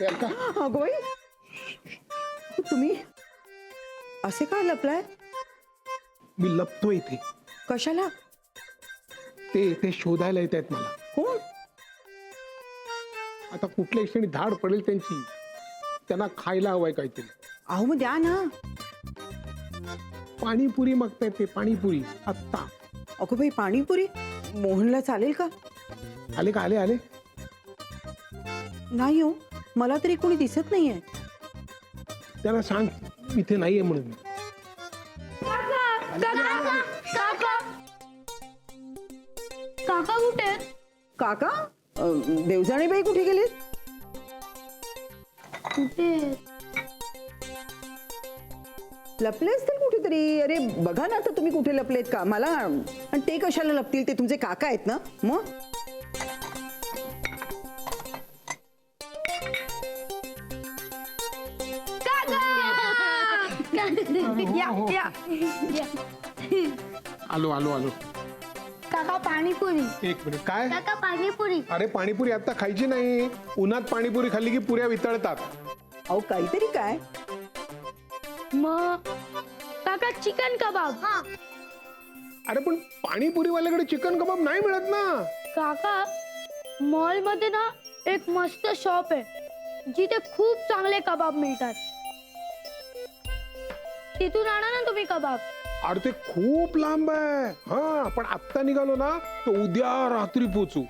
अगं बाई, तुम्ही असे काय लपलाय? मी लपतो इथे. कशाला? ते शोधायला येत आहेत मला. कोण? आता कुठल्या क्षणी धाड पडेल त्यांची. त्यांना खायला हवाय काहीतरी. अहो मग द्या ना. पाणीपुरी मागतायत ते, पाणीपुरी आत्ता. अगं बाई, पाणीपुरी मोहनला चालेल का? आले का? आले आले. नाही हो, मला तरी कोणी दिसत नाहीये. त्यांना सांग इथे नाहीये म्हणून. काका कुठे आहेत? काका? देवजाणीबाई कुठे गेलीत? कुठे? लपले असतील कुठेतरी. अरे बघा ना आता तुम्ही कुठे लपलेत का मला. आणि ते कशाला लपतील? ते तुमचे काका आहेत ना. मग आलो आलो आलो. काका पाणीपुरी. एक मिनिट. काय? काका पाणीपुरी. अरे पाणीपुरी आता खायची नाही. उन्हात पाणीपुरी खाल्ली की पुऱ्या वितळतात. अहो काहीतरी काय. मग काका चिकन कबाब. अरे पण पाणीपुरीवाल्याकडे चिकन कबाब नाही मिळत ना. काका मॉल मध्ये ना एक मस्त शॉप आहे जिथे खूप चांगले कबाब मिळतात. तिथून आणा ना तुम्ही कबाब. अरे ते खूप लांब आहे. हा पण आत्ता निघालो ना तर उद्या रात्री पोचू.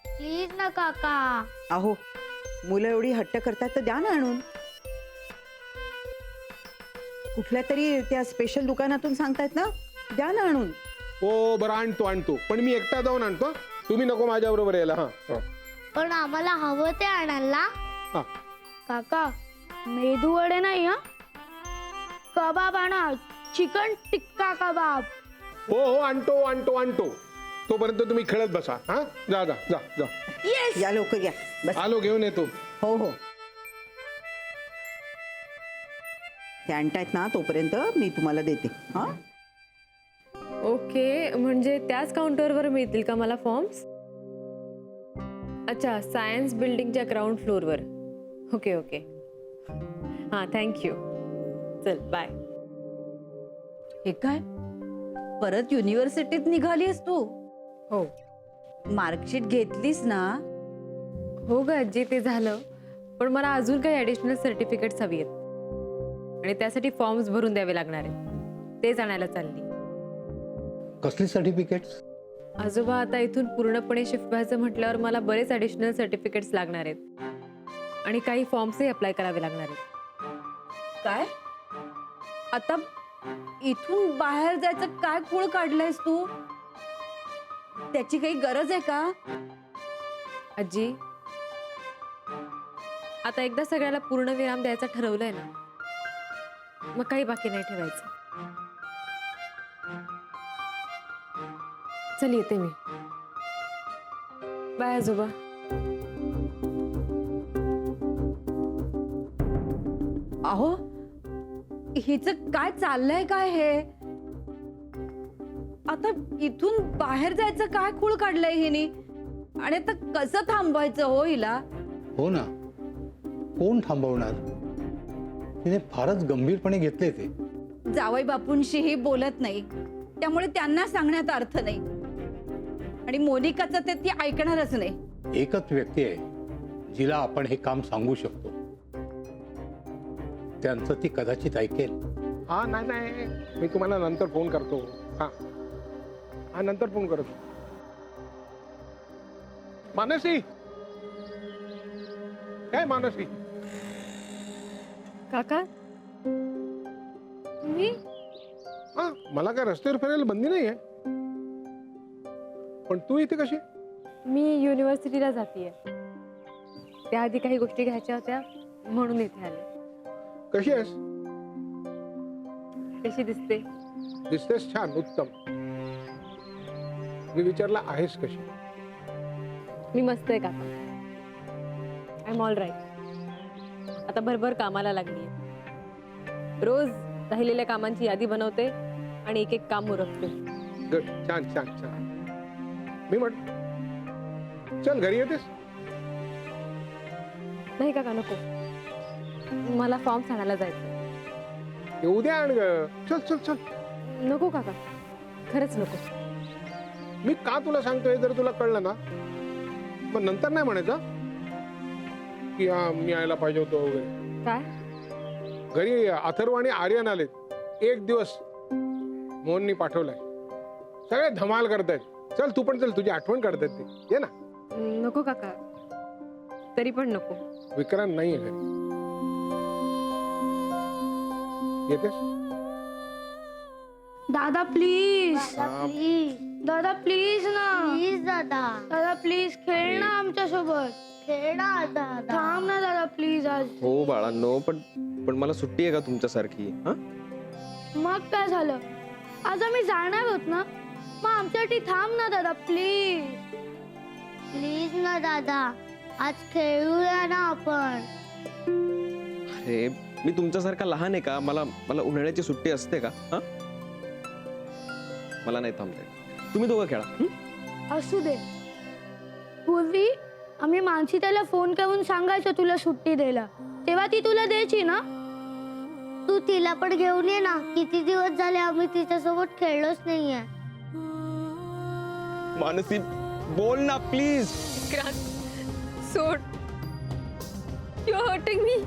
प्लीज ना काका. अहो मुलं एवढी हट्ट करतात तर द्या ना आणून. कुठल्या तरी त्या स्पेशल दुकानातून सांगतायत ना, द्या ना आणून. हो बरं आणतो आणतो. पण मी एकटा जाऊन आणतो. तुम्ही नको माझ्या बरोबर यायला. हा पण आम्हाला हवं ते आणायला. हा. काका मेदू वडे नाही हा, कबाब आणा. चिकन टिक्का कबाब. हो हो आणतो आणतो आणतो. तोपर्यंत तुम्ही खेळत बसा. हा जा जा जा जा. या लवकर या. बस. आलो घेऊन येतो. हो हो. ते आणतायत ना तोपर्यंत मी तुम्हाला देते. हा ओके, म्हणजे त्याच काउंटरवर मिळतील का मला फॉर्म्स? अच्छा, सायन्स बिल्डिंगच्या ग्राउंड फ्लोअरवर. Okay okay. हां थँक्यू. चल बाय. हे काय परत युनिव्हर्सिटीत निघालीस तू? हो मार्कशीट घेतलीस ना? हो ग आजी, ते झालं. पण मला अजून काही ॲडिशनल सर्टिफिकेट्स हवी आहेत आणि त्यासाठी फॉर्म्स भरून द्यावे लागणार आहेत. तेच आणायला चालली. कसली सर्टिफिकेट्स? आजोबा आता इथून पूर्णपणे शिफ्ट व्हायचं म्हटल्यावर मला बरेच ॲडिशनल सर्टिफिकेट्स लागणार आहेत आणि काही फॉर्म्सही अप्लाय करावे लागणार आहेत. काय आता इथून बाहेर जायचं काय खूळ काढलायस तू? त्याची काही गरज आहे का? आजी आता एकदा सगळ्याला पूर्ण विराम द्यायचा ठरवलंय ना, मग काही बाकी नाही ठेवायचं. चल येते मी. बाय आजोबा. अहो हिच काय चाललंय काय हे? आता इथून बाहेर जायचं काय खूळ काढलंय हिने? आणि आता कसं थांबवायचं हो हिला? हो ना, कोण थांबवणार? तिने फारच गंभीरपणे घेतले ते. जावई बापूंशीही बोलत नाही, त्यामुळे त्यांना सांगण्यात अर्थ नाही. आणि मोनिकाचं ते ती ऐकणारच नाही. एकच व्यक्ती आहे जिला आपण हे काम सांगू शकतो. त्यांचं ती कदाचित ऐकेल. हा नाही नाही, मी तुम्हाला नंतर फोन करतो. हा हा नंतर फोन करतो. मानसी, काय मानसी? काका मी हा मला काय रस्त्यावर फिरायला बंदी नाहीये. पण तू इथे कशी? मी युनिव्हर्सिटीला जातीये. त्याआधी काही गोष्टी घ्यायच्या होत्या म्हणून इथे आले. कशी आहेस? कशी दिसते? दिसतेस छान, उत्तम. मी विचारला आहेस कशी? मी मस्त आहे काका. I am all right. आता भरभर कामाला लागली. रोज राहिलेल्या कामांची यादी बनवते आणि एक एक काम उरकते. गुड, छान छान छान. मी म्हण चल घरी येतेस? नाही काका नको, मला फॉर्म आणायला जायचं. येऊ द्या आण ग. चल चल चल. नको काका, खरंच नको. मी का तुला सांगतोय जर तुला कळलं ना मग नंतर नाही म्हणायचं की हा मी यायला पाहिजे होतो वगैरे. काय? घरी अथर्व आणि आर्यन आलेत. 1 दिवस मोहननी पाठवलाय. सगळे धमाल करतायत. चल तू पण चल, तुझी आठवण काढतायत ते. ये ना. नको काका, तरी पण नको. विक्रांत नाहीये घरी. येतेस? दादा प्लीज, प्लीज दादा प्लीज ना, प्लीज दादा दादा प्लीज खेळ ना आमच्या सोबत. खेळ ना दादा. थांब ना दादा प्लीज आज. हो बाळांनो, पण मला सुट्टी आहे का तुमच्यासारखी? हा, मग काय झालं, आज आम्ही जाणार आहोत ना, मग आमच्यासाठी थांब ना दादा प्लीज. प्लीज ना दादा, आज खेळूया ना आपण. अरे मी तुमच्यासारखा लहान आहे का? मला उन्हाळ्याची सुट्टी असते का? हा, मला नाही थांबते. तुम्ही दोघं खेळा. असू दे. पूर्वी आम्ही मानसी त्याला फोन करून सांगायचो तुला सुट्टी द्यायला, तेव्हा ती तुला द्यायची ना. तू तिला पण घेऊन ये ना. किती दिवस झाले आम्ही तिच्यासोबत खेळलोच नाहीये. मानसी बोल ना प्लीज. सोड, यू आर हर्टिंग मी.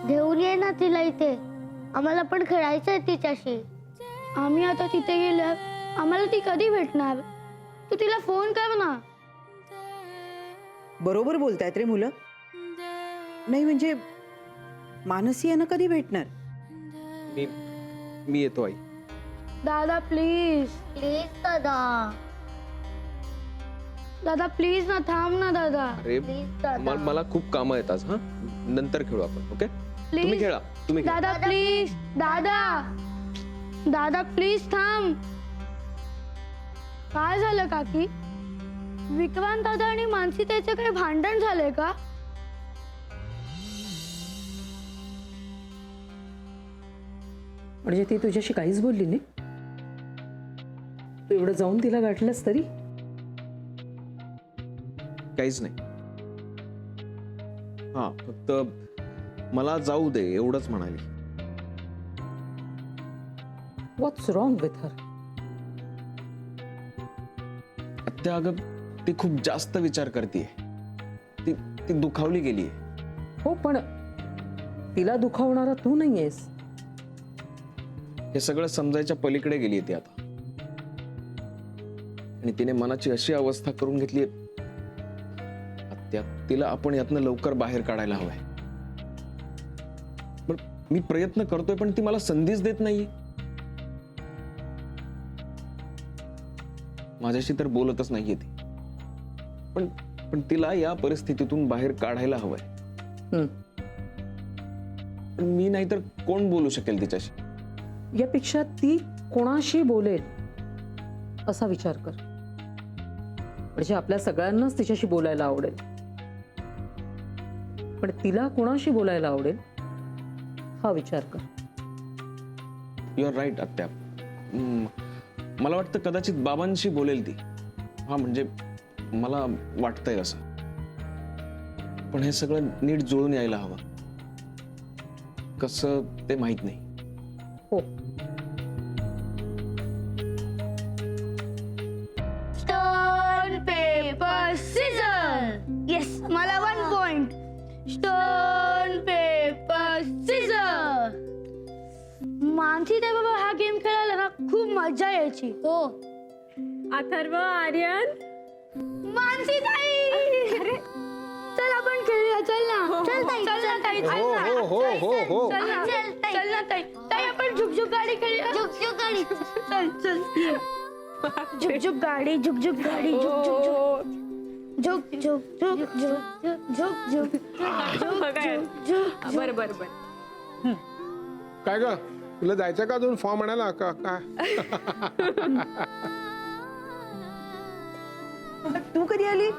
घेऊन ये ना तिला इथे. आम्हाला पण खेळायचंय तिच्याशी. आम्ही आता तिथे गेल्यावर आम्हाला ती कधी भेटणार? तू तिला फोन कर ना. बरोबर बोलतायत रे मुलं. नाही म्हणजे मानसी यांना कधी भेटणार? मी येतो आई. दादा प्लीज, प्लीज दादा. दादा प्लीज ना, थांब ना दादा अरे प्लीज दादा. मला खूप कामं आहेत आज. हा, नंतर खेळू आपण. ओके, तुम्ही प्लीज. खेळा. तुम्ही खेळा. दादा प्लीज, दादा दादा प्लीज थांब. काय झालं काकी? विक्रांत दादा आणि मानसी त्याचे काही भांडण झाले का? म्हणजे ती तुझ्याशी काहीच बोलली नाही? तू एवढं जाऊन तिला गाठलंस तरी? काहीच नाही. हा, फक्त मला जाऊ दे एवढंच म्हणाली. व्हॉट्स रॉंग विथ हर? आत्या अगं, ती खूप जास्त विचार करते. ती दुखावली गेली. हो, पण तिला दुखावणारा तू नाहीयेस. हे सगळं समजायच्या पलीकडे गेली ती आता. आणि तिने मनाची अशी अवस्था करून घेतली. आत्या, तिला आपण यातनं लवकर बाहेर काढायला हवंय. पण मी प्रयत्न करतोय, पण ती मला संधीच देत नाहीये. माझ्याशी तर बोलतच नाहीये ती. पण तिला या परिस्थितीतून बाहेर काढायला हवंय. पण मी नाहीतर कोण बोलू शकेल तिच्याशी? यापेक्षा ती कोणाशी बोलेल असा विचार कर. म्हणजे आपल्या सगळ्यांनाच तिच्याशी बोलायला आवडेल, पण तिला कोणाशी बोलायला आवडेल हा विचार कर. यू आर राईट आत्या. मला वाटतं कदाचित बाबांशी बोलेल ती. हा, म्हणजे मला वाटतंय असं. पण हे सगळं नीट जुळून यायला हवं. कसं ते माहित नाही. हो, स्टोन पेपर सीझर. येस, मला 1 point. Stone paper scissor. Mansi ते बाबा हा गेम खेळायला ना खूप मजा यायची. हो. अथर्व, आर्यन, मानसी ताई, चल आपण खेळूया. चल ना. चल ताई, चल ना ताई, चल हो ना. हो हो हो हो. चल ना. चल ताई. चल ना ताई. ताई आपण झुकझुक गाडी खेळूया. झुक गाडी. चल चल ये. झुकझुक गाडी, झुकझुक गाडी, झुक झुक झुक झुक झुक झुक झुक झुक झुक. बरं बरं बरं. काय ग, तुला जायचं का अजून फॉर्म आणायला का काय? तू कधी आली?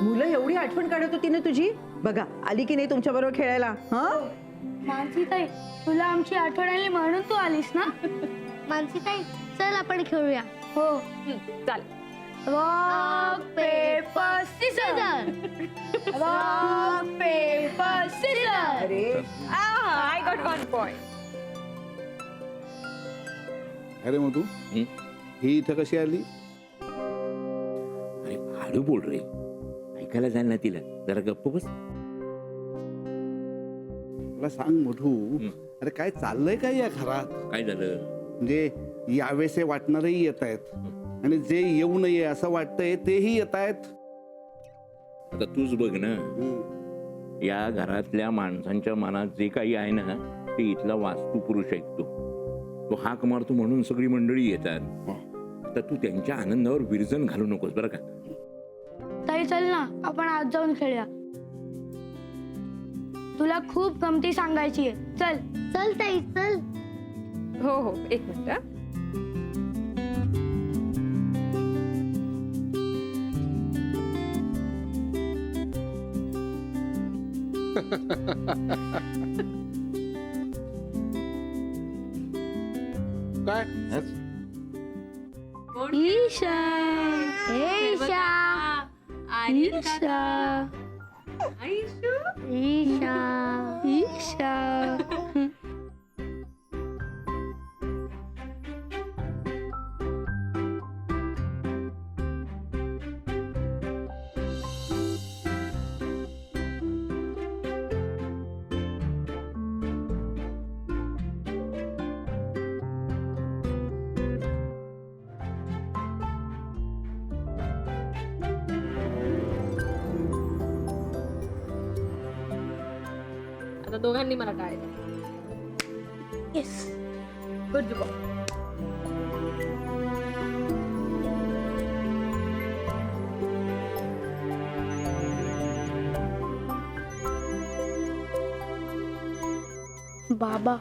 मुलं एवढी आठवण काढत होती ना तुझी. बघा आली की नाही तुमच्या बरोबर खेळायला. हा, मानसीताई तुला आमची आठवण आली म्हणून तू आलीस ना? मानसीताई चल आपण खेळूया. हो. चालेल. Rock paper scissor. Rock paper scissor. अरे आय गॉट 1 पॉइंट. अरे मग तू ही इथं कशी आली? अरे हळू बोल रे, ऐकायला जाईल ना तिला. जरा गप्प बस. मला सांग मधू, अरे काय चाललंय काय या घरात? काय झालं? म्हणजे यावेसे वाटणारही येत आहेत आणि जे येऊ नये असं वाटतंय तेही येत आहेत. आता तूच बघ ना, या घरातल्या माणसांच्या मनात जे काही आहे ना ते इथला वास्तू पुरुष ऐकतो. तो हाक मारतो म्हणून सगळी मंडळी येतात. आता तू त्यांच्या आनंदावर विरजन घालू नकोस बरं का. ताई चल ना आपण आज जाऊन खेळूया. तुला खूप गमती सांगायची आहे. चल. चल ताई चल. हो हो, एक मिनिट हा. काय ईशा. ईशा. ईशा. ईशा. ईशा. आता दोघांनी मला टाळायचं. येस. Good job. बाबा.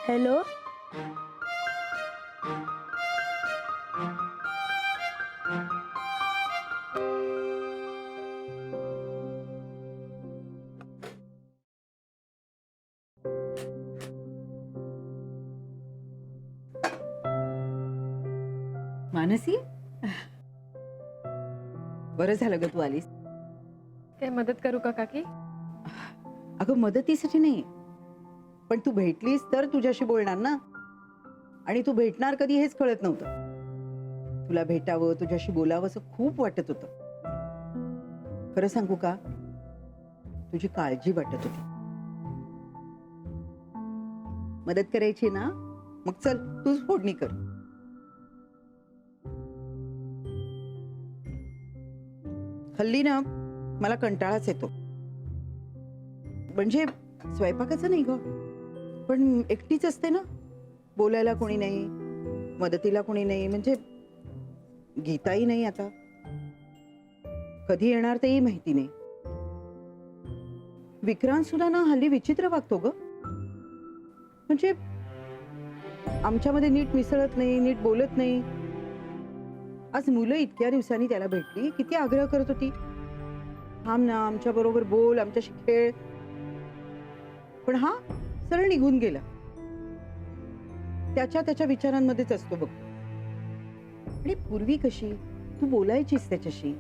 हॅलो. मानसी, बरं झालं ग तू आलीस. काय मदत करू का काकी? अगं मदतीसाठी नाही, पण तू भेटलीस तर तुझ्याशी बोलणार ना, आणि तू भेटणार कधी हेच कळत नव्हतं. तुला भेटावं, तुझ्याशी बोलावं असं खूप वाटत होतं. खरं सांगू का, तुझी काळजी वाटत होती. मदत करायची ना, मग चल तूच फोडणी कर. हल्ली ना मला कंटाळाच येतो. म्हणजे स्वयंपाकाचं नाही ग, पण एकटीच असते ना, बोलायला कोणी नाही, मदतीला कोणी नाही. म्हणजे गीताही नाही आता, कधी येणार तेही माहिती नाही. विक्रांत सुद्धा ना हल्ली विचित्र वागतो ग. म्हणजे आमच्यामध्ये नीट मिसळत नाही, नीट बोलत नाही. आज मुलं इतक्या दिवसांनी त्याला भेटली, किती आग्रह करत होती, थांब ना आमच्या बरोबर बोल, आमच्याशी खेळ. पण हा सरळ निघून गेला. त्याच्या विचारांमध्येच असतो बघ. आणि पूर्वी कशी तू बोलायचीस त्याच्याशी,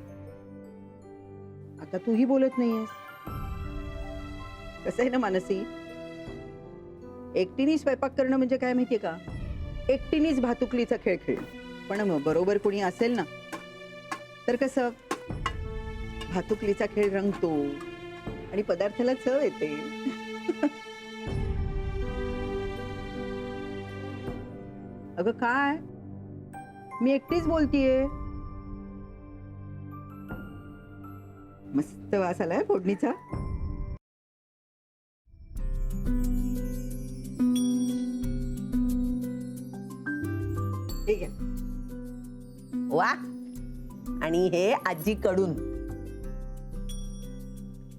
आता तूही बोलत नाहीयेस. कसं आहे ना मानसी, एकटीने स्वयंपाक करणं म्हणजे काय माहितीये का, एकटीनेच भातुकलीचा खेळ खेळणं. पण बरोबर कोणी असेल ना तर कसं भातुकलीचा खेळ रंगतो आणि पदार्थाला चव येते. अगं काय, मी एकटीच बोलतीये. मस्त वास आलाय फोडणीचा. ठीक आहे. वा, आणि हे आजीकडून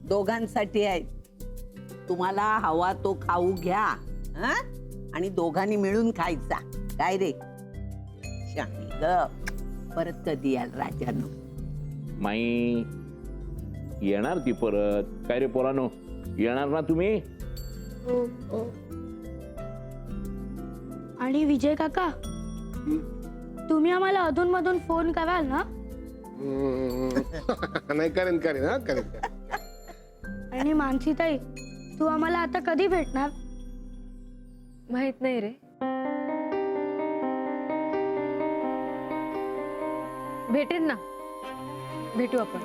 दोघांसाठी आहेत. तुम्हाला हवा तो खाऊ घ्या, हं? आणि दोघांनी मिळून खायचा. काय रे शाणी ग, परत कधी याल राजानो? माई, येणार ती परत. काय रे पोरानो, येणार ना तुम्ही? आणि विजय काका तुम्ही आम्हाला अधून मधून फोन कराल ना? नाही, करेन करेन हा करेन. आणि मानसी ताई तू आम्हाला आता कधी भेटणार? माहित नाही रे. भेटेन ना, भेटू आपण.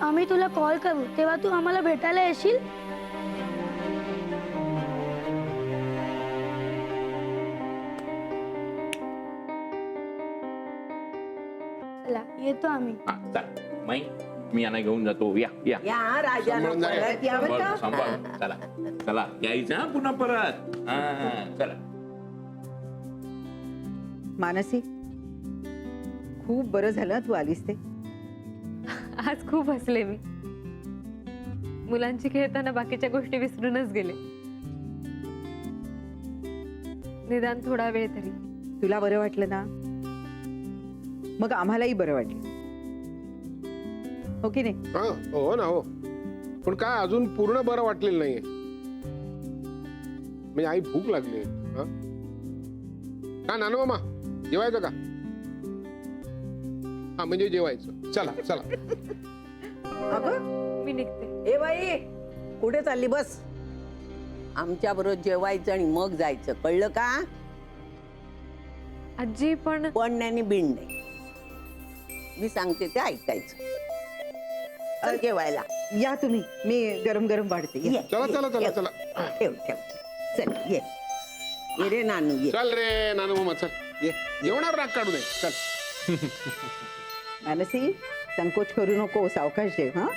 आम्ही तुला कॉल करू तेव्हा तू आम्हाला भेटायला येशील? चला येतो आम्ही. हा, चला माई, मी यांना घेऊन जातो. या या या राजानो, सांभाळून जा. परत या बरं का? सांभाळ. चला चला, यायचं हा पुन्हा परत. हा, चला. मानसी, खूप बरं झालं तू आलीस ते. आज खूप हसले मी. मुलांची खेळताना बाकीच्या गोष्टी विसरूनच गेले. निदान थोडा वेळ तरी. तुला बरं वाटलं ना, मग आम्हालाही बरं वाटलं, हो की नाही? हा, हो ना, हो. पण काय अजून पूर्ण बरं वाटलेलं नाहीये. म्हणजे आई भूक लागली. हा नानू मामा, जेवायचं का? हा म्हणजे जेवायचं. चला चला. अगं मी निघते. ए बाई, कुठे चालली? बस. आमच्या बरोबर जेवायचं आणि मग जायचं, कळलं का? आजी पण पण नाही बिंड नाही. मी सांगते ते ऐकायचं. चल जेवायला. या तुम्ही, मी गरम गरम वाढते. या. ये, चला ये, चला चला ये. चला. ठेव ठेव. चल ये. ये रे नानू ये. चल रे नानू मामा, चल ये. जेवणार राग काढू नये. चल. मानसी, संकोच करू नको, सावकाश जेव. हा,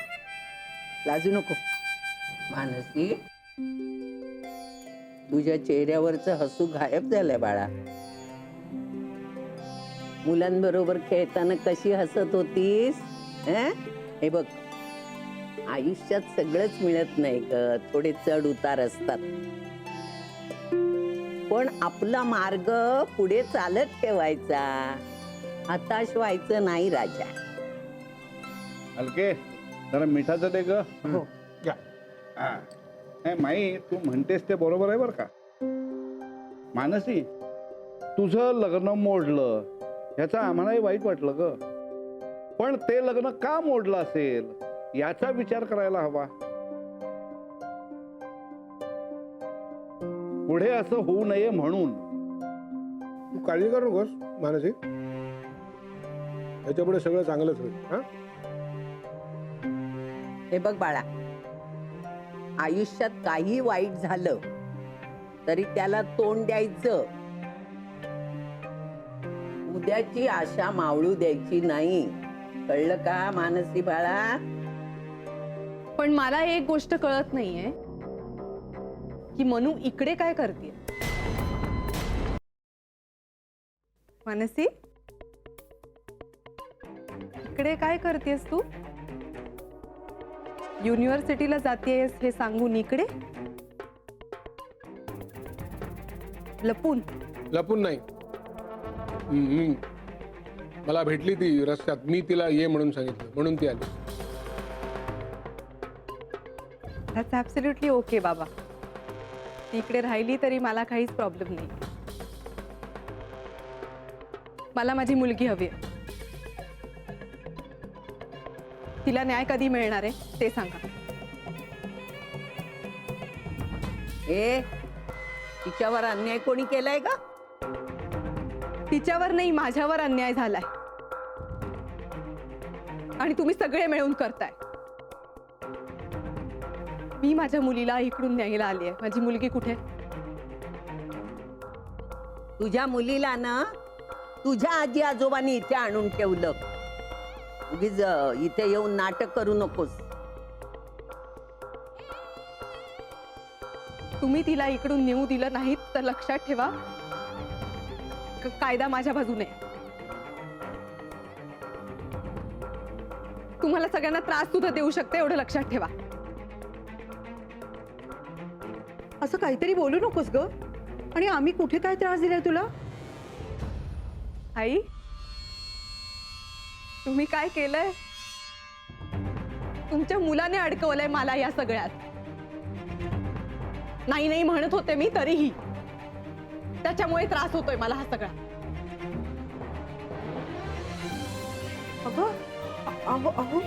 लाजू नको. मानसी, तुझ्या चेहऱ्यावरचं हसू गायब झालंय बाळा. मुलांबरोबर खेळताना कशी हसत होतीस? हे बघ, आयुष्यात सगळंच मिळत नाही ग, थोडे चढ उतार असतात. पण आपला मार्ग पुढे चालत ठेवायचा, हताश व्हायचं नाही राजा. हलके जरा मिठाचं दे ग. हो. घ्या. नाही माई, तू म्हणतेस ते बरोबर आहे बर का. मानसी, तुझं लग्न मोडलं ह्याचं आम्हालाही वाईट वाटलं ग. पण ते लग्न का मोडलं असेल याचा विचार करायला हवा. पुढे असं होऊ नये म्हणून. तू काळजी करू नकोस मानसी, त्याच्यापुढे सगळं चांगलंच होईल. हा, हे बघ बाळा, आयुष्यात काही वाईट झालं तरी त्याला तोंड द्यायचं. उद्याची आशा मावळू द्यायची नाही, कळलं का मानसी बाळा? पण मला एक गोष्ट कळत नाहीये की मनू इकडे काय करते. मानसी, इकडे काय करतेस तू? युनिव्हर्सिटीला जातेस हे सांगून इकडे लपून? लपून नाही. मला भेटली ती रस्त्यात, मी तिला ये म्हणून सांगितलं, म्हणून ती आली. दॅट्स ॲब्सोल्युटली ओके बाबा. ती इकडे राहिली तरी मला काहीच प्रॉब्लेम नाही. मला माझी मुलगी हवी आहे. तिला न्याय कधी मिळणार आहे ते सांगा. ए, तिच्यावर अन्याय कोणी केलाय का? तिच्यावर नाही, माझ्यावर अन्याय झालाय आणि तुम्ही सगळे मिळून करताय. मी माझ्या मुलीला इकडून न्यायला आली आहे. माझी मुलगी कुठे? तुझ्या मुलीला ना तुझ्या आजी आजोबांनी इथे आणून ठेवलं. उगीच इथे येऊन नाटक करू नकोस. तुम्ही तिला इकडून नेऊ दिलं नाहीत तर लक्षात ठेवा, कायदा माझ्या बाजूने. तुम्हाला सगळ्यांना त्रास सुद्धा देऊ शकते, एवढं लक्षात ठेवा. असं काहीतरी बोलू नकोस ग. आणि आम्ही कुठे काय त्रास दिलाय तुला? आई, तुम्ही काय केलंय? तुमच्या मुलाने अडकवलंय मला या सगळ्यात. नाही नाही म्हणत होते मी तरीही त्याच्यामुळे त्रास होतोय मला हा सगळा. अगं अहो अहो